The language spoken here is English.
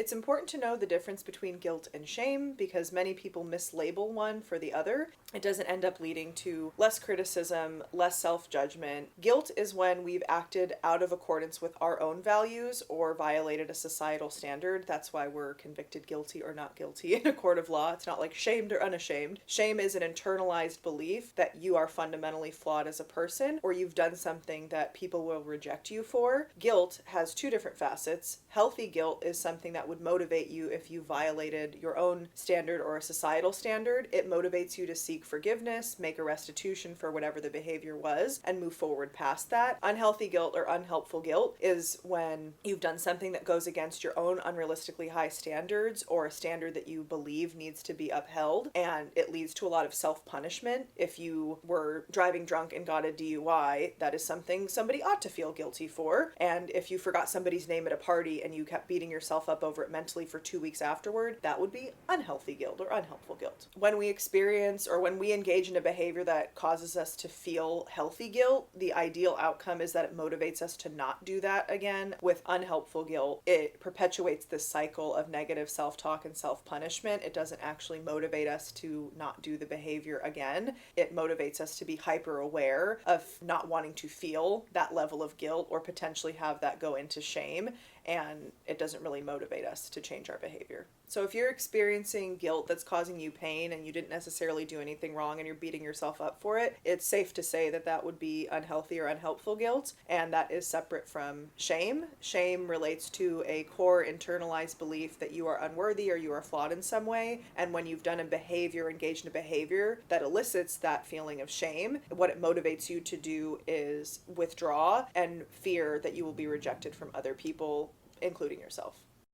It's important to know the difference between guilt and shame because many people mislabel one for the other. It doesn't end up leading to less criticism, less self-judgment. Guilt is when we've acted out of accordance with our own values or violated a societal standard. That's why we're convicted guilty or not guilty in a court of law. It's not like shamed or unashamed. Shame is an internalized belief that you are fundamentally flawed as a person or you've done something that people will reject you for. Guilt has two different facets. Healthy guilt is something that would motivate you if you violated your own standard or a societal standard. It motivates you to seek forgiveness, make a restitution for whatever the behavior was, and move forward past that. Unhealthy guilt or unhelpful guilt is when you've done something that goes against your own unrealistically high standards or a standard that you believe needs to be upheld, and it leads to a lot of self-punishment. If you were driving drunk and got a DUI, that is something somebody ought to feel guilty for. And if you forgot somebody's name at a party and you kept beating yourself up over it mentally for 2 weeks afterward, that would be unhealthy guilt or unhelpful guilt. When we experience or when we engage in a behavior that causes us to feel healthy guilt, the ideal outcome is that it motivates us to not do that again. With unhelpful guilt, it perpetuates this cycle of negative self-talk and self-punishment. It doesn't actually motivate us to not do the behavior again. It motivates us to be hyper aware of not wanting to feel that level of guilt or potentially have that go into shame, and it doesn't really motivate us to change our behavior. So if you're experiencing guilt that's causing you pain and you didn't necessarily do anything wrong and you're beating yourself up for it, it's safe to say that that would be unhealthy or unhelpful guilt, and that is separate from shame. Shame relates to a core internalized belief that you are unworthy or you are flawed in some way, and when you've done a behavior, engaged in a behavior that elicits that feeling of shame, what it motivates you to do is withdraw and fear that you will be rejected from other people, including yourself.